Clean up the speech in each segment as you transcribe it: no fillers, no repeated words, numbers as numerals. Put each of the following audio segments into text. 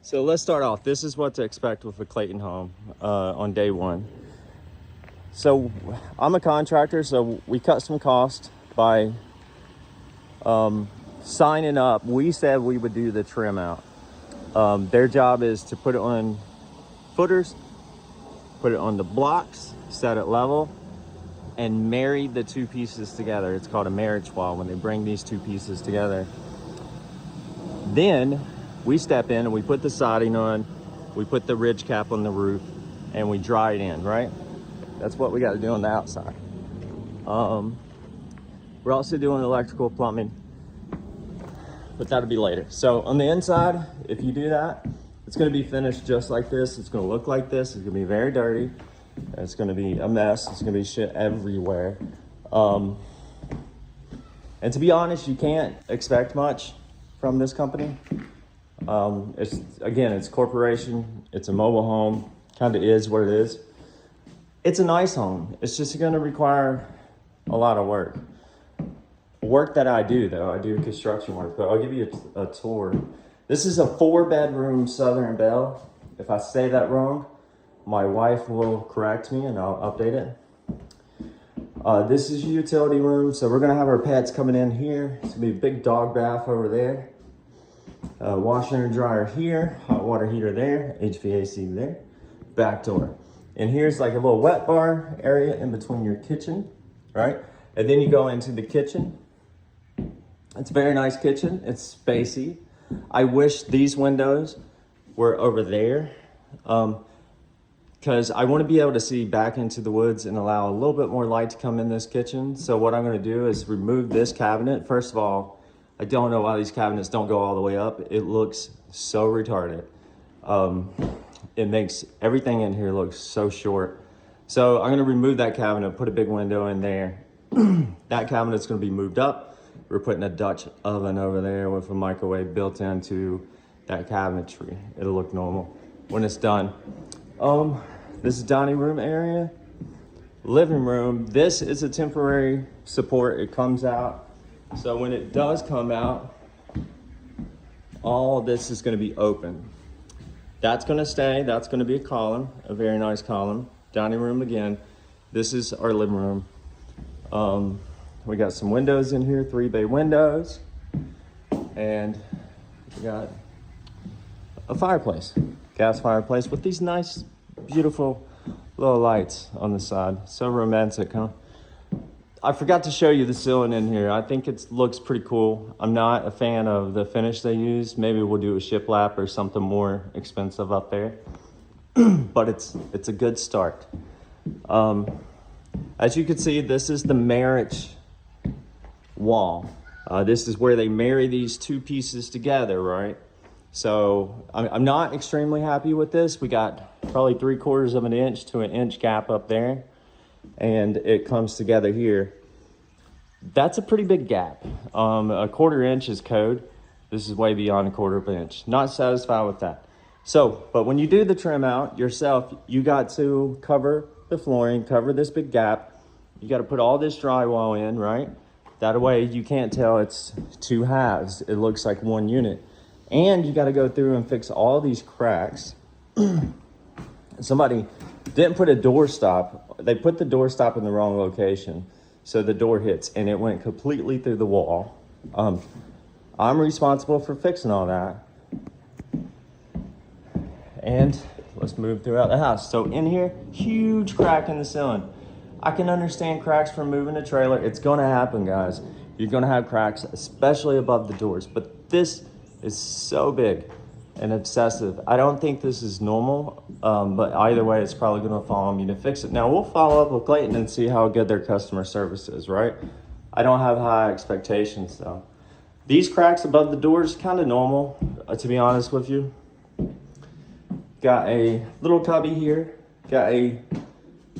So let's start off. This is what to expect with a Clayton home on day one. So I'm a contractor, so we cut some cost by signing up. We said we would do the trim out. Their job is to put it on footers, put it on the blocks, set it level, and marry the two pieces together. It's called a marriage wall when they bring these two pieces together. Then we step in and we put the siding on, we put the ridge cap on the roof, and we dry it in, right? That's what we got to do on the outside. We're also doing electrical, plumbing, but that'll be later. So on the inside, if you do that, it's going to be finished just like this. It's going to look like this. It's going to be very dirty. It's going to be a mess. It's going to be shit everywhere. And to be honest, you can't expect much from this company. It's corporation. It's a mobile home. Kind of is what it is. It's a nice home. It's just going to require a lot of work. Work that I do, though. I do construction work, but I'll give you a tour. This is a 4-bedroom Southern Belle. If I say that wrong, my wife will correct me and I'll update it. This is your utility room. So we're gonna have our pets coming in here. It's gonna be a big dog bath over there. Washer and dryer here, hot water heater there, HVAC there, back door. And here's like a little wet bar area in between your kitchen, right? And then you go into the kitchen. It's a very nice kitchen. It's spacey. I wish these windows were over there because I want to be able to see back into the woods and allow a little bit more light to come in this kitchen. So what I'm going to do is remove this cabinet. First of all, I don't know why these cabinets don't go all the way up. It looks so retarded. It makes everything in here look so short. So I'm going to remove that cabinet, put a big window in there. That cabinet's going to be moved up. We're putting a Dutch oven over there with a microwave built into that cabinetry. It'll look normal when it's done. This is dining room area, living room. This is a temporary support. It comes out. So when it does come out, all this is going to be open. That's going to stay. That's going to be a column, a very nice column. Dining room again. This is our living room. We got some windows in here, 3-bay windows, and we got a fireplace, gas fireplace with these nice, beautiful little lights on the side. So romantic, huh? I forgot to show you the ceiling in here. I think it looks pretty cool. I'm not a fan of the finish they use. Maybe we'll do a shiplap or something more expensive up there, but it's a good start. As you can see, this is the marriage wall. This is where they marry these two pieces together, right? So I'm not extremely happy with this. We got probably 3/4 of an inch to an inch gap up there, and it comes together here. That's a pretty big gap. A 1/4 inch is code. This is way beyond a 1/4 inch. Not satisfied with that. So, but when you do the trim out yourself, you got to cover the flooring, cover this big gap. You got to put all this drywall in, right? That way you can't tell it's two halves. It looks like one unit. And you got to go through and fix all these cracks. Somebody didn't put a door stop. They put the door stop in the wrong location. So the door hits and it went completely through the wall. I'm responsible for fixing all that. And let's move throughout the house. So in here, huge crack in the ceiling. I can understand cracks from moving a trailer. It's gonna happen, guys. You're gonna have cracks, especially above the doors. But this is so big and obsessive. I don't think this is normal, but either way, it's probably gonna fall on me to fix it. Now, we'll follow up with Clayton and see how good their customer service is, right? I don't have high expectations, though. These cracks above the doors, kind of normal, to be honest with you. Got a little cubby here. Got a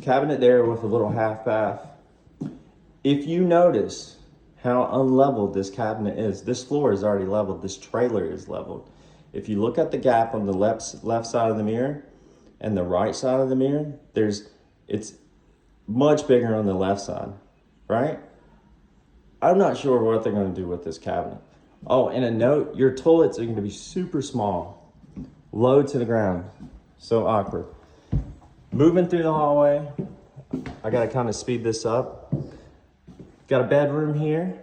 cabinet there with a little half bath. If you notice how unleveled this cabinet is, this floor is already leveled, this trailer is leveled. If you look at the gap on the left side of the mirror and the right side of the mirror, it's much bigger on the left side, right? I'm not sure what they're going to do with this cabinet. Oh, and a note, your toilets are going to be super small low to the ground. So awkward. Moving through the hallway, I gotta kind of speed this up. Got a bedroom here.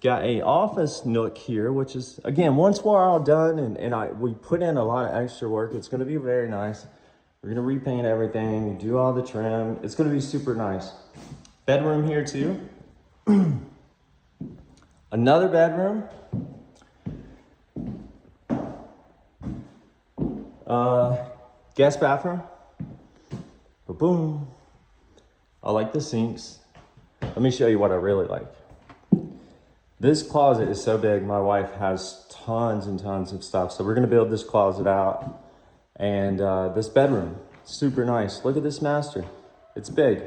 Got a office nook here, which is, again, once we're all done and we put in a lot of extra work, it's gonna be very nice. We're gonna repaint everything, do all the trim. It's gonna be super nice. Bedroom here too. Another bedroom. Guest bathroom. Boom. I like the sinks. Let me show you what I really like. This closet is so big. My wife has tons and tons of stuff. So we're gonna build this closet out. And this bedroom, super nice. Look at this master. It's big.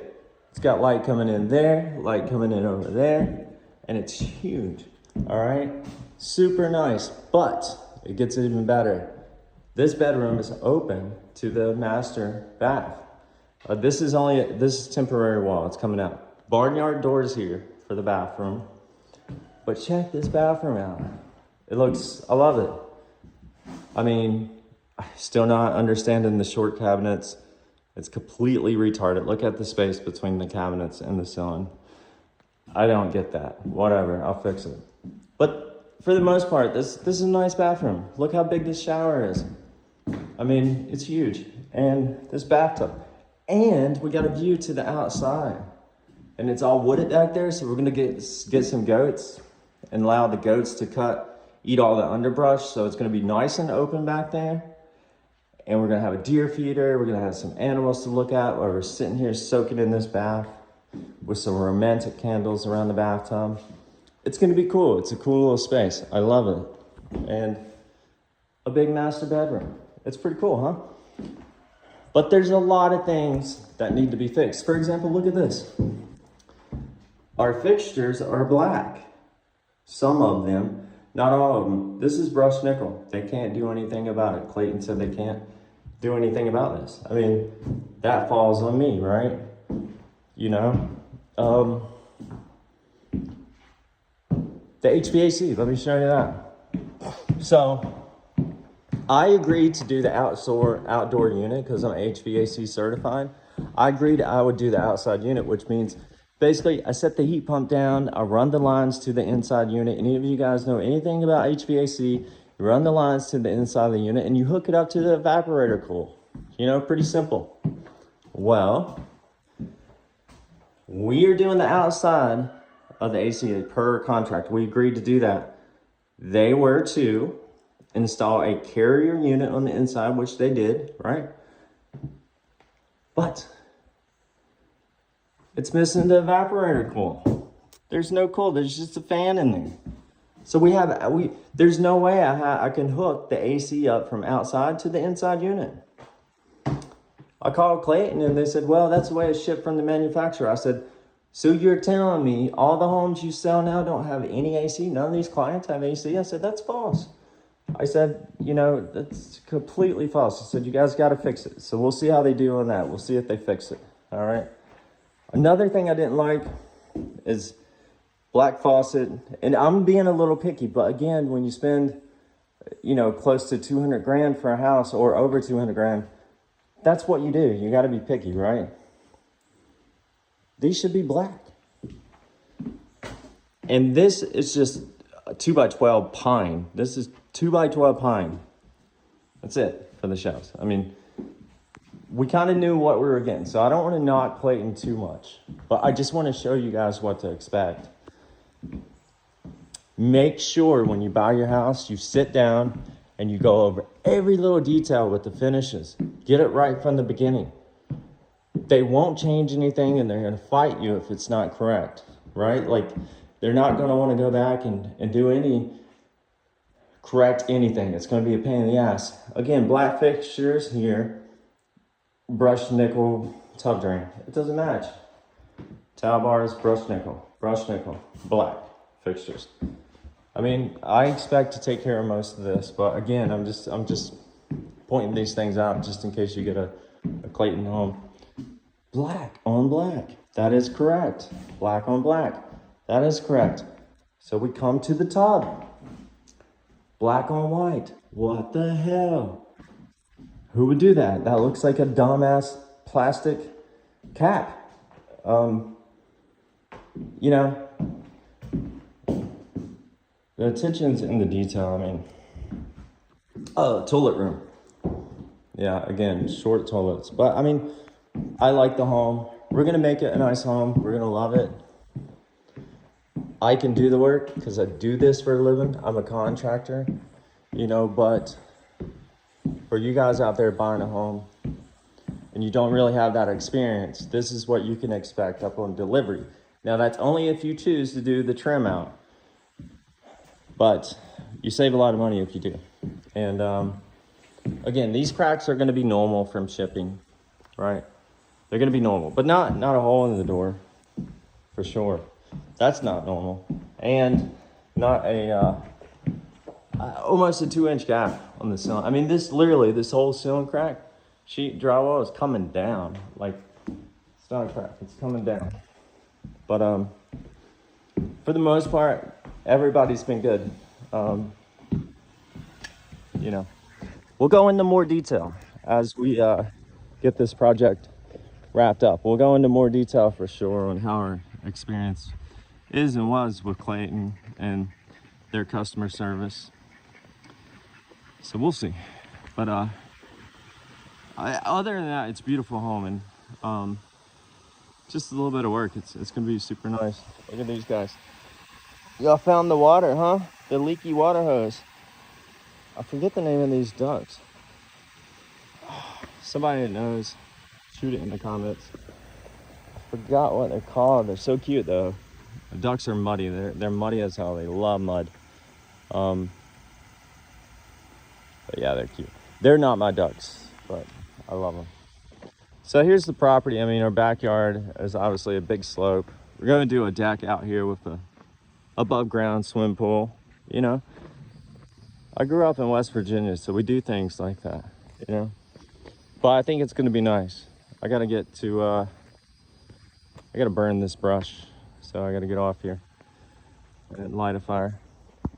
It's got light coming in there, light coming in over there, and it's huge, all right? Super nice, but it gets even better. This bedroom is open to the master bath. This is temporary wall, it's coming out. Barnyard doors here for the bathroom. But check this bathroom out. I love it. I mean, still not understanding the short cabinets. It's completely retarded. Look at the space between the cabinets and the ceiling. I don't get that. Whatever, I'll fix it. But for the most part, this is a nice bathroom. Look how big this shower is. I mean, it's huge. And this bathtub. And we got a view to the outside. And it's all wooded back there, so we're gonna get some goats and allow the goats to eat all the underbrush. So it's gonna be nice and open back there. And we're gonna have a deer feeder. We're gonna have some animals to look at while we're sitting here soaking in this bath with some romantic candles around the bathtub. It's gonna be cool. It's a cool little space. I love it. And a big master bedroom. It's pretty cool, huh? But there's a lot of things that need to be fixed. For example, look at this. Our fixtures are black. Some of them, not all of them. This is brushed nickel. They can't do anything about it. Clayton said they can't do anything about this. I mean, that falls on me, right? You know? The HVAC, let me show you that. So, I agreed to do the outdoor unit because I'm HVAC certified. I agreed I would do the outside unit, which means basically I set the heat pump down, I run the lines to the inside unit. Any of you guys know anything about HVAC, you run the lines to the inside of the unit and you hook it up to the evaporator coil. You know, pretty simple. Well, we are doing the outside of the AC per contract. We agreed to do that. They were to install a carrier unit on the inside, which they did, right? But it's missing the evaporator coil. There's no coil, there's just a fan in there. So there's no way I can hook the AC up from outside to the inside unit. I called Clayton and they said, well, that's the way it's shipped from the manufacturer. I said, so you're telling me all the homes you sell now don't have any AC? None of these clients have AC? I said, that's false. I said, you know, that's completely false. I said, you guys got to fix it. So we'll see how they do on that. We'll see if they fix it. All right. Another thing I didn't like is black faucet. And I'm being a little picky, but again, when you spend, you know, close to 200 grand for a house or over 200 grand, that's what you do. You got to be picky, right? These should be black. And this is just a 2x12 pine. This is 2x12 pine. That's it for the shelves. I mean, we kind of knew what we were getting, so I don't want to knock Clayton too much, but I just want to show you guys what to expect. Make sure when you buy your house, you sit down and you go over every little detail with the finishes. Get it right from the beginning. They won't change anything and they're going to fight you if it's not correct, right? Like, they're not going to want to go back and do correct anything. It's going to be a pain in the ass. Again, black fixtures here, brushed nickel tub drain. It doesn't match. Towel bars, brushed nickel, black fixtures. I mean, I expect to take care of most of this, but again, I'm just pointing these things out just in case you get a Clayton home. Black on black. That is correct. Black on black. That is correct. So we come to the tub. Black on white. What the hell? Who would do that? That looks like a dumbass plastic cap. You know, the attention's in the detail. I mean, oh, toilet room. Yeah, again, short toilets. But I mean, I like the home. We're gonna make it a nice home. We're gonna love it. I can do the work because I do this for a living. I'm a contractor, you know, but for you guys out there buying a home and you don't really have that experience, this is what you can expect up on delivery. Now, that's only if you choose to do the trim out, but you save a lot of money if you do. And again, these cracks are going to be normal from shipping, right? They're going to be normal, but not a hole in the door, for sure. That's not normal. And not a almost a 2-inch gap on the ceiling. I mean, this whole ceiling crack sheet drywall is coming down. Like, it's not a crack, it's coming down. But for the most part, everybody's been good. You know, we'll go into more detail as we get this project wrapped up. We'll go into more detail for sure on how our experience is and was with Clayton and their customer service. So we'll see. But other than that, it's a beautiful home, and just a little bit of work. It's gonna be super nice. Look at these guys. Y'all found the water, huh? The leaky water hose. I forget the name of these ducks. Somebody that knows, shoot it in the comments. I forgot what they're called. They're so cute though. The ducks are muddy. They're muddy as hell. They love mud. But yeah, they're cute. They're not my ducks, but I love them. So here's the property. I mean, our backyard is obviously a big slope. We're going to do a deck out here with a above ground swim pool. You know, I grew up in West Virginia, so we do things like that, you know. But I think it's going to be nice. I got to get to, I got to burn this brush. So I got to get off here and light a fire.